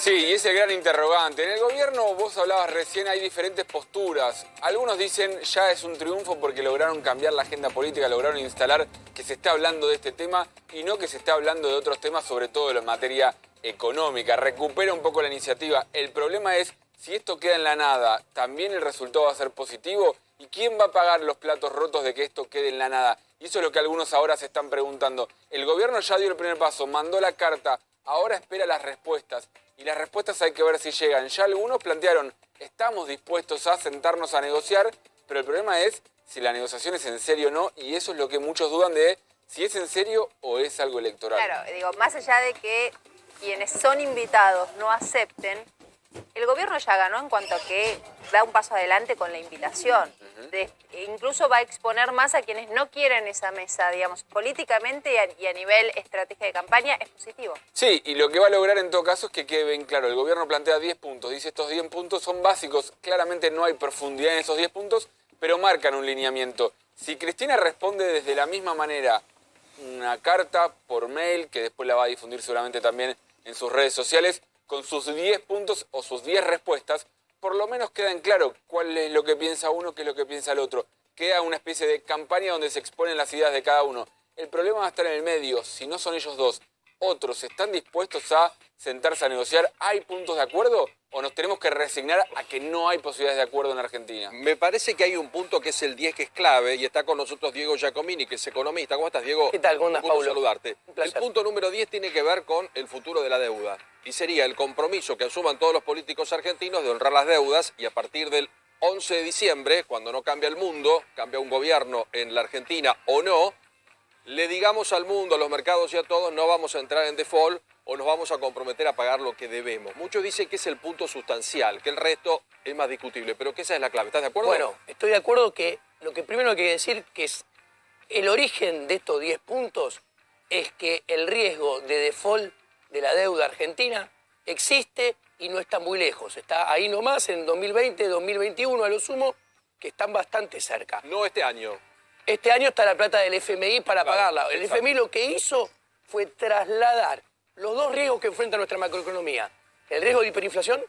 Sí, y es el gran interrogante. En el gobierno, vos hablabas recién, hay diferentes posturas. Algunos dicen ya es un triunfo porque lograron cambiar la agenda política, lograron instalar que se está hablando de este tema y no que se está hablando de otros temas, sobre todo en materia económica. Recupera un poco la iniciativa. El problema es, si esto queda en la nada, ¿también el resultado va a ser positivo? ¿Y quién va a pagar los platos rotos de que esto quede en la nada? Y eso es lo que algunos ahora se están preguntando. El gobierno ya dio el primer paso, mandó la carta, ahora espera las respuestas. Y las respuestas hay que ver si llegan. Ya algunos plantearon, estamos dispuestos a sentarnos a negociar, pero el problema es si la negociación es en serio o no, y eso es lo que muchos dudan de si es en serio o es algo electoral. Claro, digo, más allá de que quienes son invitados no acepten, el gobierno ya ganó en cuanto a que da un paso adelante con la invitación. Incluso va a exponer más a quienes no quieren esa mesa, digamos, políticamente y a nivel estrategia de campaña es positivo. Sí, y lo que va a lograr en todo caso es que quede bien claro. El gobierno plantea 10 puntos, dice estos 10 puntos son básicos, claramente no hay profundidad en esos 10 puntos, pero marcan un lineamiento. Si Cristina responde desde la misma manera, una carta por mail, que después la va a difundir seguramente también en sus redes sociales, con sus 10 puntos o sus 10 respuestas, por lo menos queda en claro cuál es lo que piensa uno, qué es lo que piensa el otro. Queda una especie de campaña donde se exponen las ideas de cada uno. El problema va a estar en el medio, si no son ellos dos. ¿Otros están dispuestos a sentarse a negociar? ¿Hay puntos de acuerdo? ¿O nos tenemos que resignar a que no hay posibilidades de acuerdo en Argentina? Me parece que hay un punto que es el 10 que es clave y está con nosotros Diego Giacomini, que es economista. ¿Cómo estás, Diego? ¿Qué tal? ¿Cómo andas, Un gusto Paulo? saludarte. Un placer. El punto número 10 tiene que ver con el futuro de la deuda. Y sería el compromiso que asuman todos los políticos argentinos de honrar las deudas y a partir del 11 de diciembre, cuando no cambia el mundo, cambia un gobierno en la Argentina o no, le digamos al mundo, a los mercados y a todos, no vamos a entrar en default o nos vamos a comprometer a pagar lo que debemos. Muchos dicen que es el punto sustancial, que el resto es más discutible, pero que esa es la clave. ¿Estás de acuerdo? Bueno, estoy de acuerdo que lo que primero hay que decir que es el origen de estos 10 puntos es que el riesgo de default de la deuda argentina existe y no está muy lejos. Está ahí nomás en 2020, 2021 a lo sumo, que están bastante cerca. No este año. Este año está la plata del FMI para pagarla. El exacto. FMI lo que hizo fue trasladar los dos riesgos que enfrenta nuestra macroeconomía. El riesgo de hiperinflación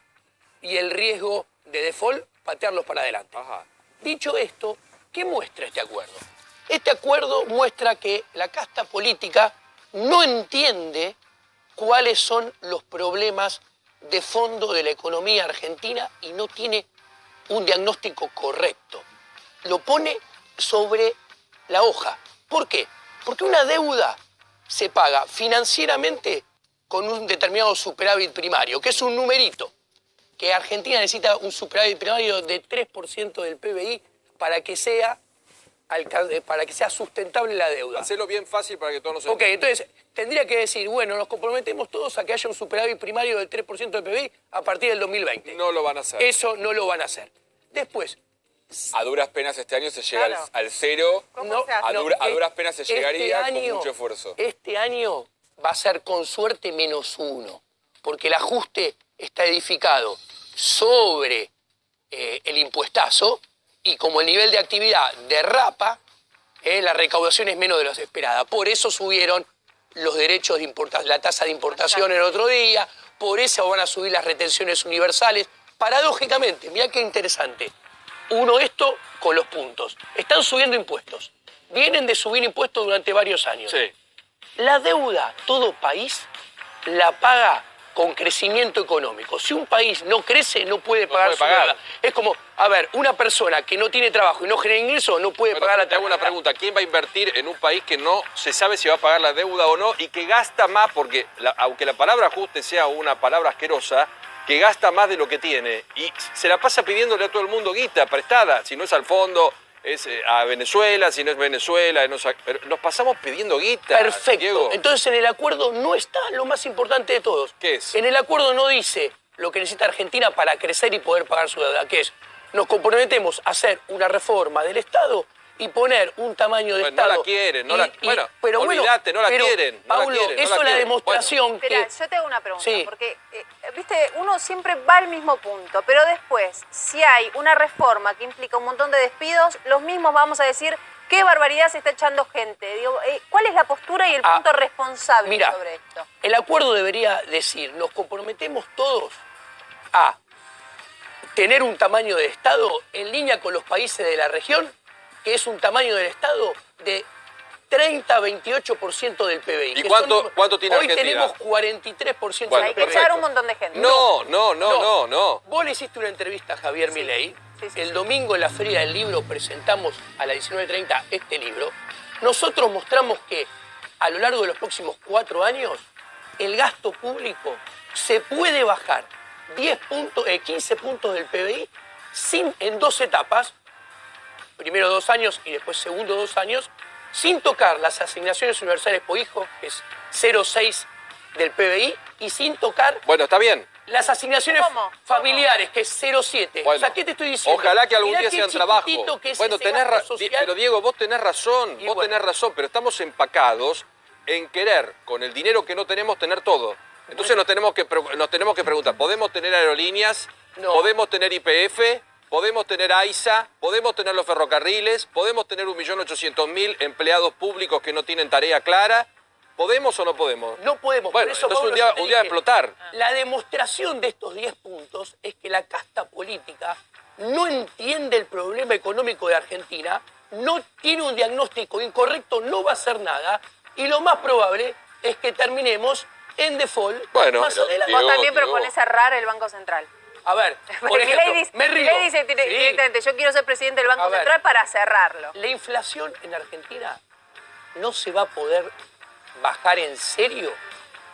y el riesgo de default, patearlos para adelante. Ajá. Dicho esto, ¿qué muestra este acuerdo? Este acuerdo muestra que la casta política no entiende cuáles son los problemas de fondo de la economía argentina y no tiene un diagnóstico correcto. Lo pone sobre la hoja. ¿Por qué? Porque una deuda se paga financieramente con un determinado superávit primario, que es un numerito, que Argentina necesita un superávit primario de 3% del PBI para que sea sustentable la deuda. Hacelo bien fácil para que todos nos Ok, entonces tendría que decir, bueno, nos comprometemos todos a que haya un superávit primario del 3% del PBI a partir del 2020. No lo van a hacer. Eso no lo van a hacer. Después, A duras penas este año se llega Claro. al cero. ¿Cómo se hace? A duras penas se llegaría este año, con mucho esfuerzo. Este año va a ser con suerte -1, porque el ajuste está edificado sobre el impuestazo y como el nivel de actividad derrapa, la recaudación es menos de lo esperada. Por eso subieron los derechos de importación, la tasa de importación el otro día, por eso van a subir las retenciones universales. Paradójicamente, mirá qué interesante. Uno, esto con los puntos. Están subiendo impuestos. Vienen de subir impuestos durante varios años. Sí. La deuda, todo país la paga con crecimiento económico. Si un país no crece, no puede pagar su deuda. Es como, a ver, una persona que no tiene trabajo y no genera ingresos no puede pagar la Te hago una pregunta. ¿Quién va a invertir en un país que no se sabe si va a pagar la deuda o no y que gasta más? Porque aunque la palabra ajuste sea una palabra asquerosa, que gasta más de lo que tiene y se la pasa pidiéndole a todo el mundo guita prestada. Si no es al fondo, es a Venezuela, si no es Venezuela, pero nos pasamos pidiendo guita. Perfecto. Diego. Entonces en el acuerdo no está lo más importante de todos. ¿Qué es? En el acuerdo no dice lo que necesita Argentina para crecer y poder pagar su deuda, que es, nos comprometemos a hacer una reforma del Estado y poner un tamaño de Bueno, Estado. no la quieren, pero olvídate, no la quieren. No Paulo, la quieren, no eso la es la quieren. demostración Espera, que... yo te hago una pregunta, Sí. porque, viste, uno siempre va al mismo punto, pero después, si hay una reforma que implica un montón de despidos, los mismos vamos a decir qué barbaridad se está echando gente. Digo, ¿cuál es la postura y el punto responsable mira, sobre esto? El acuerdo debería decir, nos comprometemos todos a tener un tamaño de Estado en línea con los países de la región, que es un tamaño del Estado de 30-28% del PBI. ¿Y cuánto tiene hoy Argentina? Tenemos 43% Bueno, Hay que del PBI. echar un montón de gente. No. Vos le hiciste una entrevista a Javier Milei. Sí. El domingo en la Feria del Libro presentamos a las 19:30 este libro. Nosotros mostramos que a lo largo de los próximos 4 años el gasto público se puede bajar 15 puntos del PBI en 2 etapas, primero 2 años y después segundo 2 años, sin tocar las asignaciones universales por hijo, que es 0,6 del PBI, y sin tocar Bueno, está bien. las asignaciones ¿Cómo? familiares, que es 0,7. Bueno, O sea, ¿qué te estoy diciendo? Ojalá que algún Mirá día qué sean trabajo. chiquitito que es Bueno, ese gasto social. pero Diego, vos tenés razón, Y bueno. pero estamos empacados en querer, con el dinero que no tenemos, tener todo. Entonces nos tenemos que preguntar, ¿podemos tener aerolíneas? No. ¿Podemos tener YPF? ¿Podemos tener AISA? ¿Podemos tener los ferrocarriles? ¿Podemos tener 1.800.000 empleados públicos que no tienen tarea clara? ¿Podemos o no podemos? No podemos. Bueno, por eso, entonces Pablo, un día yo te va a dije, explotar. La demostración de estos 10 puntos es que la casta política no entiende el problema económico de Argentina, no tiene un diagnóstico incorrecto, no va a hacer nada, y lo más probable es que terminemos en default Bueno, más pero, adelante. Vos Diego, también Diego. proponés cerrar el Banco Central. A ver, por Porque ejemplo, Milei me río. Milei dice Sí. directamente, yo quiero ser presidente del Banco A ver. Central para cerrarlo. La inflación en Argentina no se va a poder bajar en serio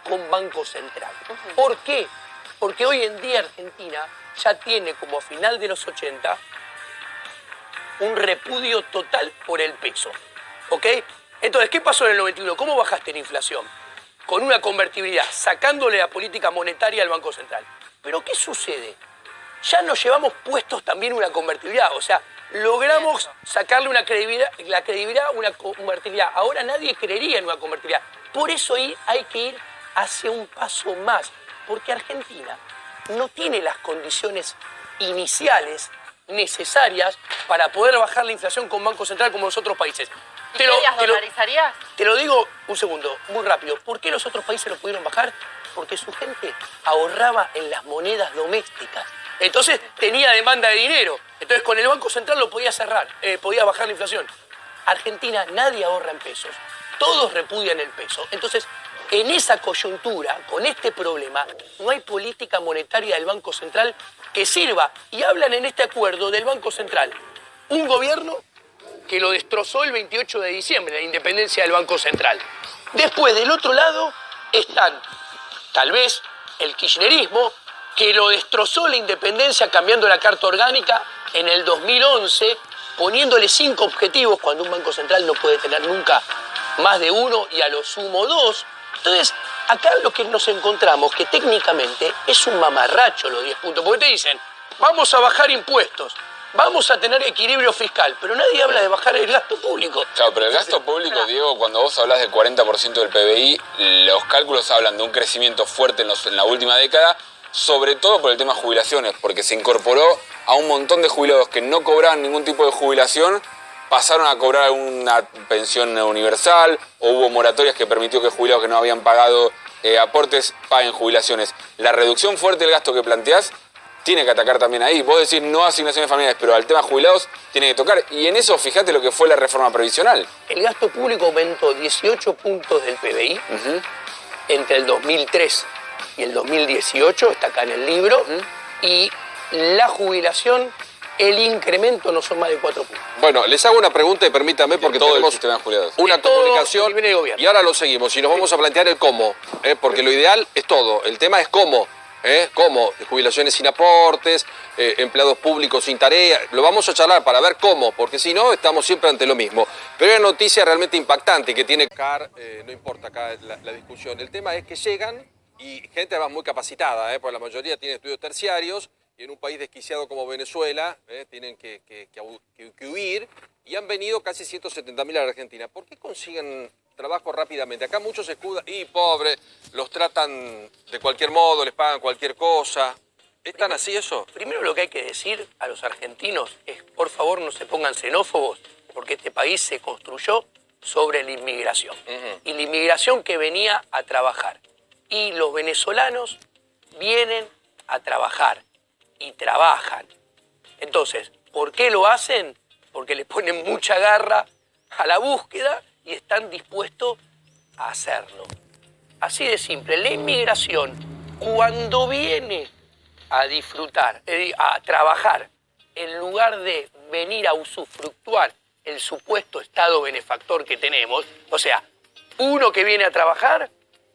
con Banco Central. ¿Por qué? Porque hoy en día Argentina ya tiene, como a final de los 80, un repudio total por el peso. ¿Ok? Entonces, ¿qué pasó en el 91? ¿Cómo bajaste la inflación? Con una convertibilidad, sacándole la política monetaria al Banco Central. Pero ¿qué sucede? Ya nos llevamos puestos también una convertibilidad. O sea, logramos sacarle la credibilidad a una convertibilidad. Ahora nadie creería en una convertibilidad. Por eso hay que ir hacia un paso más. Porque Argentina no tiene las condiciones iniciales necesarias para poder bajar la inflación con Banco Central como los otros países. ¿Y qué harías? ¿Dolarizarías? Te lo digo un segundo, muy rápido. ¿Por qué los otros países lo pudieron bajar? Porque su gente ahorraba en las monedas domésticas. Entonces tenía demanda de dinero. Entonces con el Banco Central lo podía cerrar, podía bajar la inflación. Argentina nadie ahorra en pesos. Todos repudian el peso. Entonces, en esa coyuntura, con este problema, no hay política monetaria del Banco Central que sirva. Y hablan en este acuerdo del Banco Central. Un gobierno que lo destrozó el 28 de diciembre, la independencia del Banco Central. Después, del otro lado, están, tal vez, el kirchnerismo, que lo destrozó la independencia cambiando la Carta Orgánica en el 2011, poniéndole 5 objetivos cuando un Banco Central no puede tener nunca más de 1 y a lo sumo 2. Entonces, acá lo que nos encontramos, que técnicamente es un mamarracho los 10 puntos, porque te dicen, vamos a bajar impuestos, vamos a tener equilibrio fiscal, pero nadie habla de bajar el gasto público. Claro, pero el gasto público, Diego, cuando vos hablas del 40% del PBI, los cálculos hablan de un crecimiento fuerte en la última década, sobre todo por el tema jubilaciones, porque se incorporó a un montón de jubilados que no cobraban ningún tipo de jubilación, pasaron a cobrar una pensión universal, o hubo moratorias que permitió que jubilados que no habían pagado aportes paguen jubilaciones. La reducción fuerte del gasto que planteás tiene que atacar también ahí. Vos decís no asignaciones familiares, pero al tema jubilados tiene que tocar. Y en eso, fíjate lo que fue la reforma previsional. El gasto público aumentó 18 puntos del PBI entre el 2003 y el 2018, está acá en el libro, y la jubilación, el incremento no son más de 4 puntos. Bueno, les hago una pregunta y permítanme porque Todo el tenemos sistema de jubilados. una De todo comunicación el nivel de gobierno. y ahora lo seguimos y nos vamos a plantear el cómo, porque lo ideal es todo, el tema es cómo. ¿Cómo? Jubilaciones sin aportes, empleados públicos sin tarea. Lo vamos a charlar para ver cómo, porque si no, estamos siempre ante lo mismo. Pero hay una noticia realmente impactante que tiene que... no importa acá la discusión. El tema es que llegan y gente además muy capacitada, porque la mayoría tiene estudios terciarios y en un país desquiciado como Venezuela tienen que huir y han venido casi 170.000 a la Argentina. ¿Por qué consiguen trabajo rápidamente? Acá muchos se escudan, y pobre, los tratan de cualquier modo, les pagan cualquier cosa. ¿Es tan así eso? Primero lo que hay que decir a los argentinos es, por favor, no se pongan xenófobos, porque este país se construyó sobre la inmigración. Ujú. Y la inmigración que venía a trabajar. Y los venezolanos vienen a trabajar y trabajan. Entonces, ¿por qué lo hacen? Porque le ponen mucha garra a la búsqueda y están dispuestos a hacerlo. Así de simple. La inmigración, cuando viene a disfrutar, a trabajar, en lugar de venir a usufructuar el supuesto estado benefactor que tenemos, o sea, uno que viene a trabajar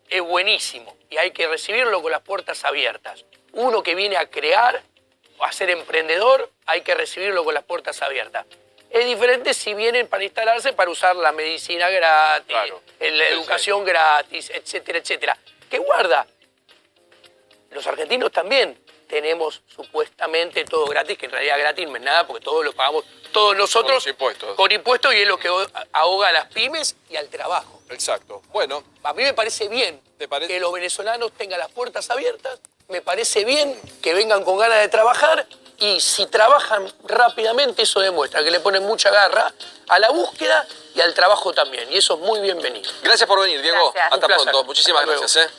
es buenísimo y hay que recibirlo con las puertas abiertas. Uno que viene a crear, a ser emprendedor, hay que recibirlo con las puertas abiertas. Es diferente si vienen para instalarse, para usar la medicina gratis, Claro. la educación gratis, etcétera, etcétera. ¿Qué guarda? Los argentinos también tenemos supuestamente todo gratis, que en realidad gratis no es nada, porque todo lo pagamos todos nosotros Con los impuestos. con impuestos, y es lo que ahoga a las pymes y al trabajo. Exacto. Bueno, A mí me parece bien ¿Te parece? que los venezolanos tengan las puertas abiertas, me parece bien que vengan con ganas de trabajar, y si trabajan rápidamente eso demuestra que le ponen mucha garra a la búsqueda y al trabajo también, y eso es muy bienvenido. gracias por venir, Diego. Gracias. Hasta Un placer. pronto. Muchísimas Hasta luego. gracias.